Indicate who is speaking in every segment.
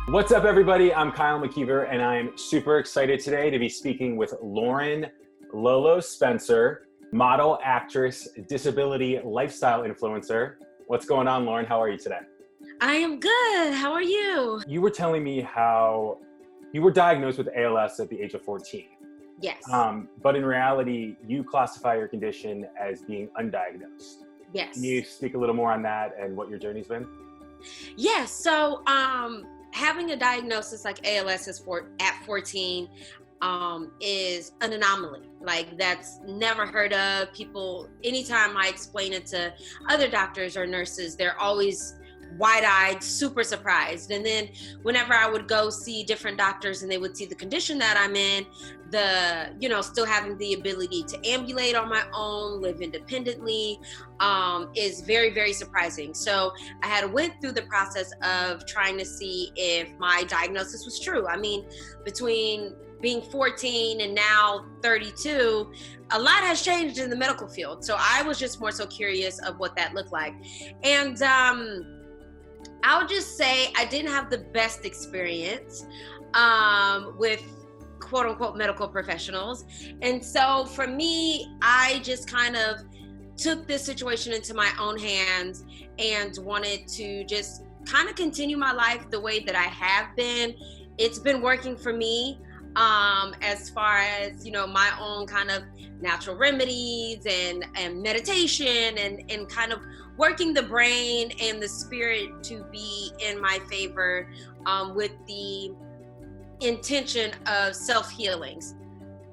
Speaker 1: What's up, everybody? I'm Kyle McKeever, and I'm super excited today to be speaking with Lauren Lolo Spencer, model, actress, disability, lifestyle influencer. What's going on, Lauren? How are you today?
Speaker 2: I am good. How are you?
Speaker 1: You were telling me how you were diagnosed with ALS at the age of 14.
Speaker 2: Yes.
Speaker 1: But in reality, you classify your condition as being undiagnosed.
Speaker 2: Yes.
Speaker 1: Can you speak a little more on that and what your journey's been?
Speaker 2: Yes. So, having a diagnosis like ALS at 14 is an anomaly. Like, that's never heard of. People, anytime I explain it to other doctors or nurses, they're always wide-eyed, super surprised. And then whenever I would go see different doctors and they would see the condition that I'm in, still having the ability to ambulate on my own, live independently, is very, very surprising. So I had went through the process of trying to see if my diagnosis was true. I mean, between being 14 and now 32, a lot has changed in the medical field. So I was just more so curious of what that looked like. And I'll just say I didn't have the best experience with quote unquote medical professionals. And so for me, I just kind of took this situation into my own hands and wanted to just kind of continue my life the way that I have been. It's been working for me. As far as, my own kind of natural remedies and meditation and kind of working the brain and the spirit to be in my favor, with the intention of self-healings.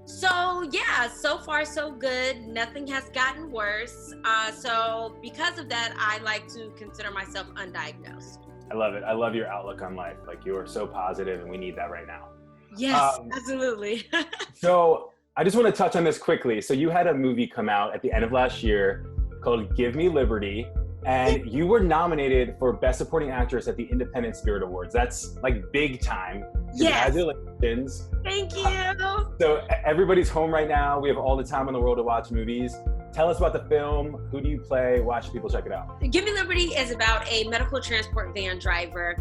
Speaker 2: So yeah, so far so good. Nothing has gotten worse. So because of that, I like to consider myself undiagnosed.
Speaker 1: I love it. I love your outlook on life. Like, you are so positive, and we need that right now.
Speaker 2: Yes, absolutely.
Speaker 1: So I just want to touch on this quickly. So you had a movie come out at the end of last year called Give Me Liberty, and you were nominated for Best Supporting Actress at the Independent Spirit Awards. That's like big time.
Speaker 2: Yes.
Speaker 1: Congratulations.
Speaker 2: Thank you.
Speaker 1: So everybody's home right now. We have all the time in the world to watch movies. Tell us about the film. Who do you play? Why should people check it out?
Speaker 2: Give Me Liberty is about a medical transport van driver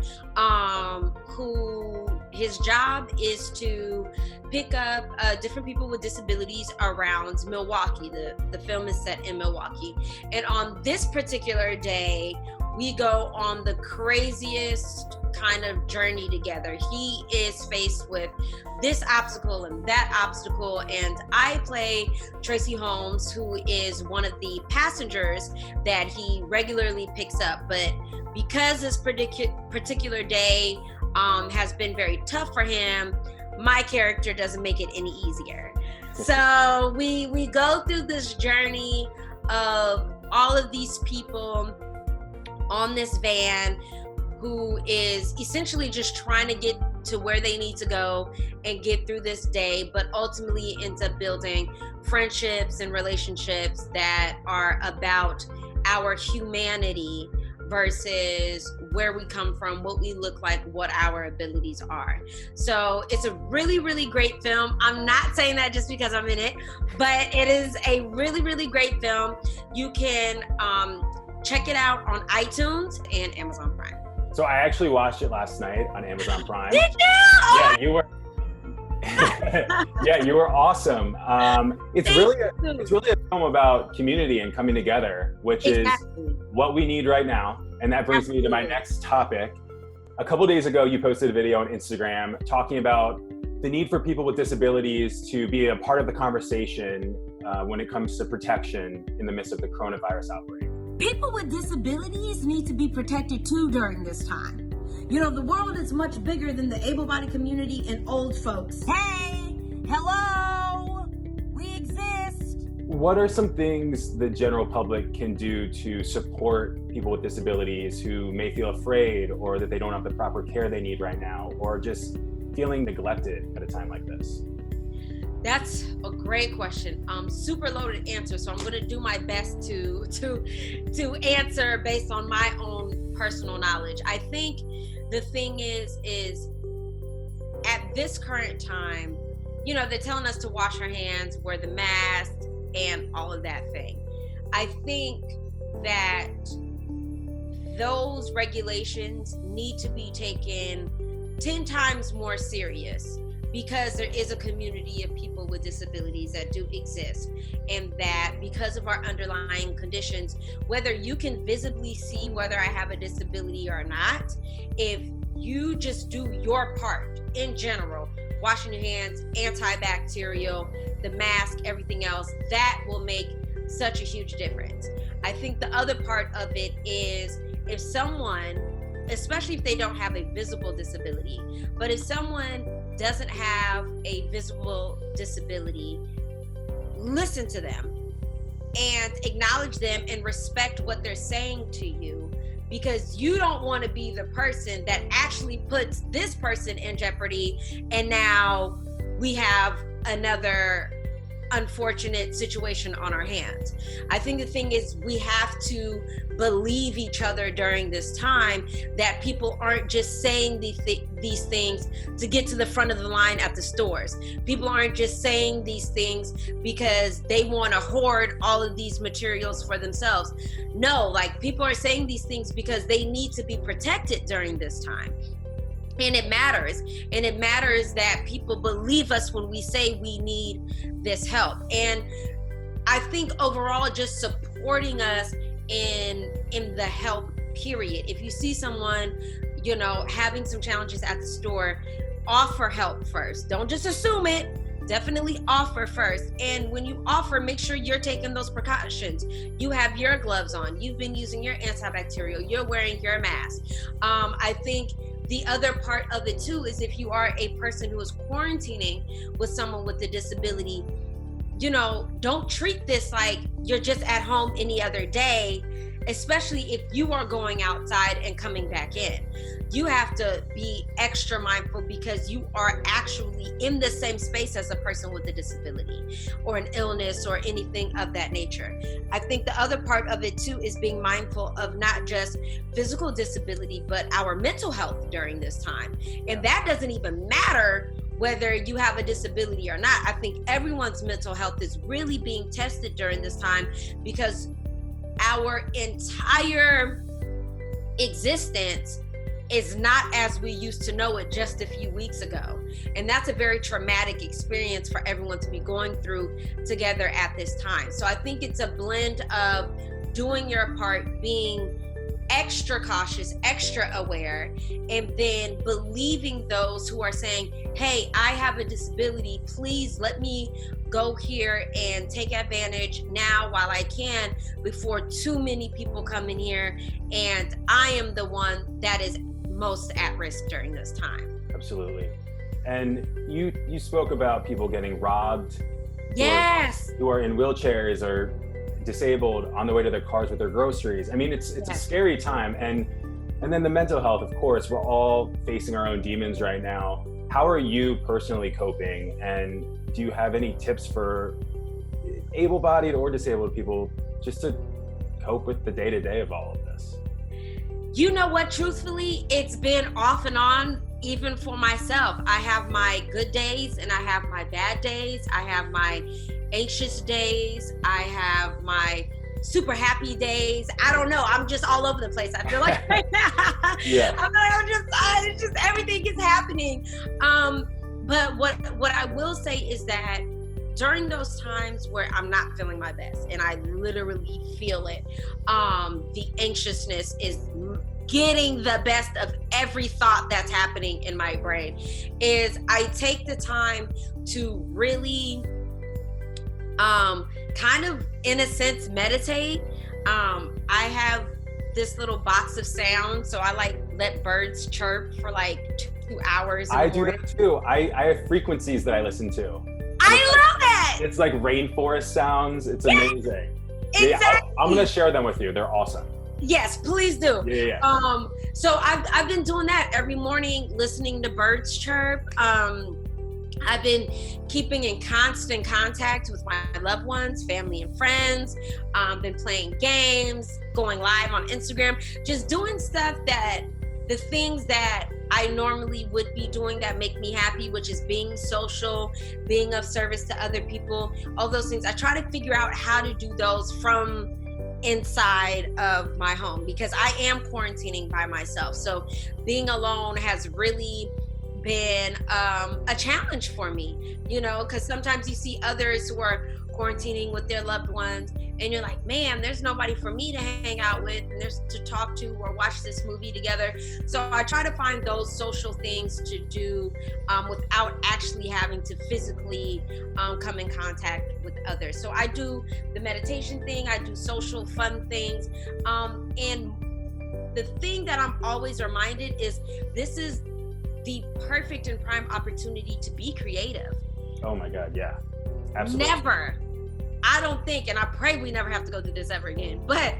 Speaker 2: who his job is to pick up different people with disabilities around Milwaukee. The film is set in Milwaukee. And on this particular day, we go on the craziest kind of journey together. He is faced with this obstacle and that obstacle, and I play Tracy Holmes, who is one of the passengers that he regularly picks up. But because this particular day has been very tough for him, my character doesn't make it any easier. So we go through this journey of all of these people on this van who is essentially just trying to get to where they need to go and get through this day, but ultimately ends up building friendships and relationships that are about our humanity versus where we come from, what we look like, what our abilities are. So it's a really, really great film. I'm not saying that just because I'm in it, but it is a really, really great film. You can check it out on iTunes and Amazon Prime.
Speaker 1: So I actually watched it last night on Amazon Prime.
Speaker 2: Did you?
Speaker 1: Yeah, you were. Yeah, you were awesome. It's really a film about community and coming together, which
Speaker 2: Exactly.
Speaker 1: is what we need right now. And that brings me to my next topic. A couple days ago, you posted a video on Instagram talking about the need for people with disabilities to be a part of the conversation when it comes to protection in the midst of the coronavirus outbreak.
Speaker 3: People with disabilities need to be protected too during this time. The world is much bigger than the able-bodied community and old folks. Hey, hello, we exist.
Speaker 1: What are some things the general public can do to support people with disabilities who may feel afraid, or that they don't have the proper care they need right now, or just feeling neglected at a time like this?
Speaker 2: That's a great question. Super loaded answer. So I'm going to do my best to answer based on my own personal knowledge. I think the thing is at this current time, they're telling us to wash our hands, wear the mask, and all of that thing. I think that those regulations need to be taken 10 times more serious, because there is a community of people with disabilities that do exist, and that because of our underlying conditions, whether you can visibly see whether I have a disability or not, if you just do your part in general, washing your hands, antibacterial, the mask, everything else, that will make such a huge difference. I think the other part of it is, if someone, especially if they don't have a visible disability, but if someone doesn't have a visible disability, listen to them and acknowledge them and respect what they're saying to you, because you don't want to be the person that actually puts this person in jeopardy, and now we have another unfortunate situation on our hands. I think the thing is, we have to believe each other during this time, that people aren't just saying these things to get to the front of the line at the stores. People aren't just saying these things because they want to hoard all of these materials for themselves. No, like, people are saying these things because they need to be protected during this time. And it matters. And it matters that people believe us when we say we need this help. And I think overall, just supporting us in the help period. If you see someone, you know, having some challenges at the store, offer help first. Don't just assume it. Definitely offer first. And when you offer, make sure you're taking those precautions. You have your gloves on. You've been using your antibacterial. You're wearing your mask. I think the other part of it too is, if you are a person who is quarantining with someone with a disability, you know, don't treat this like you're just at home any other day, especially if you are going outside and coming back in. You have to be extra mindful, because you are actually in the same space as a person with a disability or an illness or anything of that nature. I think the other part of it too is being mindful of not just physical disability, but our mental health during this time. And that doesn't even matter whether you have a disability or not. I think everyone's mental health is really being tested during this time, because our entire existence is not as we used to know it just a few weeks ago. And that's a very traumatic experience for everyone to be going through together at this time. So I think it's a blend of doing your part, being extra cautious, extra aware, and then believing those who are saying, hey, I have a disability, please let me go here and take advantage now while I can, before too many people come in here and I am the one that is most at risk during this time.
Speaker 1: Absolutely. And you spoke about people getting robbed.
Speaker 2: Yes.
Speaker 1: Who are in wheelchairs or disabled on the way to their cars with their groceries. I mean, it's a scary time. And then the mental health, of course, we're all facing our own demons right now. How are you personally coping? And do you have any tips for able-bodied or disabled people just to cope with the day-to-day of all of this?
Speaker 2: You know what, truthfully, it's been off and on, even for myself. I have my good days and I have my bad days. I have my anxious days. I have my super happy days. I don't know. I'm just all over the place. I feel like right now.
Speaker 1: Yeah.
Speaker 2: It's just everything is happening. But what I will say is that during those times where I'm not feeling my best, and I literally feel it, the anxiousness is getting the best of every thought that's happening in my brain, is I take the time to really kind of, in a sense, meditate. I have this little box of sound, so I let birds chirp for 2 hours.
Speaker 1: I do that too. I have frequencies that I listen to.
Speaker 2: I love that.
Speaker 1: It's like rainforest sounds. It's amazing.
Speaker 2: Exactly.
Speaker 1: Yeah, I'm gonna share them with you. They're awesome.
Speaker 2: Yes, please do.
Speaker 1: Yeah.
Speaker 2: So I've been doing that every morning, listening to birds chirp. I've been keeping in constant contact with my loved ones, family and friends. Been playing games, going live on Instagram, just doing stuff that the things that I normally would be doing that make me happy, which is being social, being of service to other people, all those things. I try to figure out how to do those from inside of my home, because I am quarantining by myself. So being alone has really been a challenge for me, you know, because sometimes you see others who are quarantining with their loved ones and you're like, man, there's nobody for me to hang out with and there's to talk to or watch this movie together. So I try to find those social things to do without actually having to physically come in contact with others. So I do the meditation thing, I do social fun things, and the thing that I'm always reminded is this is the perfect and prime opportunity to be creative.
Speaker 1: Oh my God, yeah, absolutely.
Speaker 2: Never, I don't think, and I pray we never have to go through this ever again, but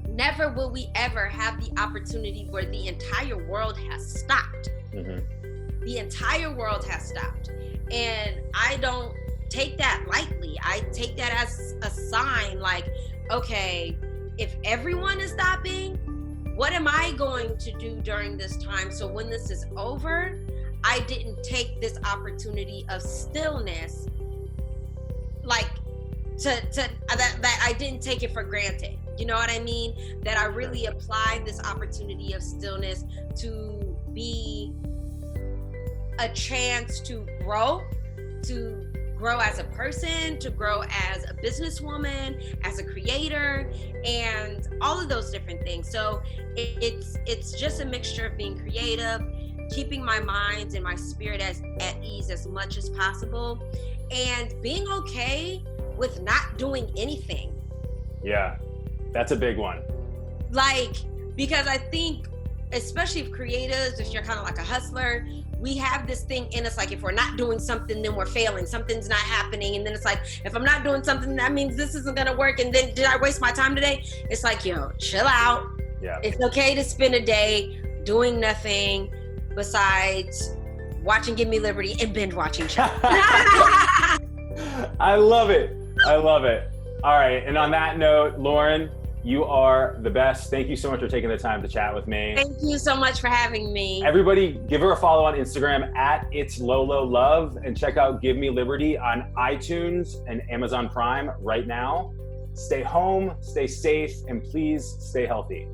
Speaker 2: never will we ever have the opportunity where the entire world has stopped. Mm-hmm. The entire world has stopped. And I don't take that lightly. I take that as a sign like, okay, if everyone is stopping, what am I going to do during this time? So when this is over, I didn't take this opportunity of stillness, like that I didn't take it for granted. You know what I mean? That I really applied this opportunity of stillness to be a chance to grow as a person, to grow as a businesswoman, as a creator, and all of those different things. So it's just a mixture of being creative, keeping my mind and my spirit at ease as much as possible, and being okay with not doing anything.
Speaker 1: Yeah, that's a big one.
Speaker 2: Like, because I think, especially if creatives, if you're kind of like a hustler, we have this thing in us, like if we're not doing something, then we're failing, something's not happening. And then it's like, if I'm not doing something, that means this isn't gonna work. And then did I waste my time today? It's like, yo, chill out.
Speaker 1: Yeah.
Speaker 2: It's okay to spend a day doing nothing besides watching Give Me Liberty and binge watching shows.
Speaker 1: I love it. I love it. All right. And on that note, Lauren, you are the best. Thank you so much for taking the time to chat with me.
Speaker 2: Thank you so much for having me.
Speaker 1: Everybody, give her a follow on Instagram at It's Lolo Love, and check out Give Me Liberty on iTunes and Amazon Prime right now. Stay home, stay safe, and please stay healthy.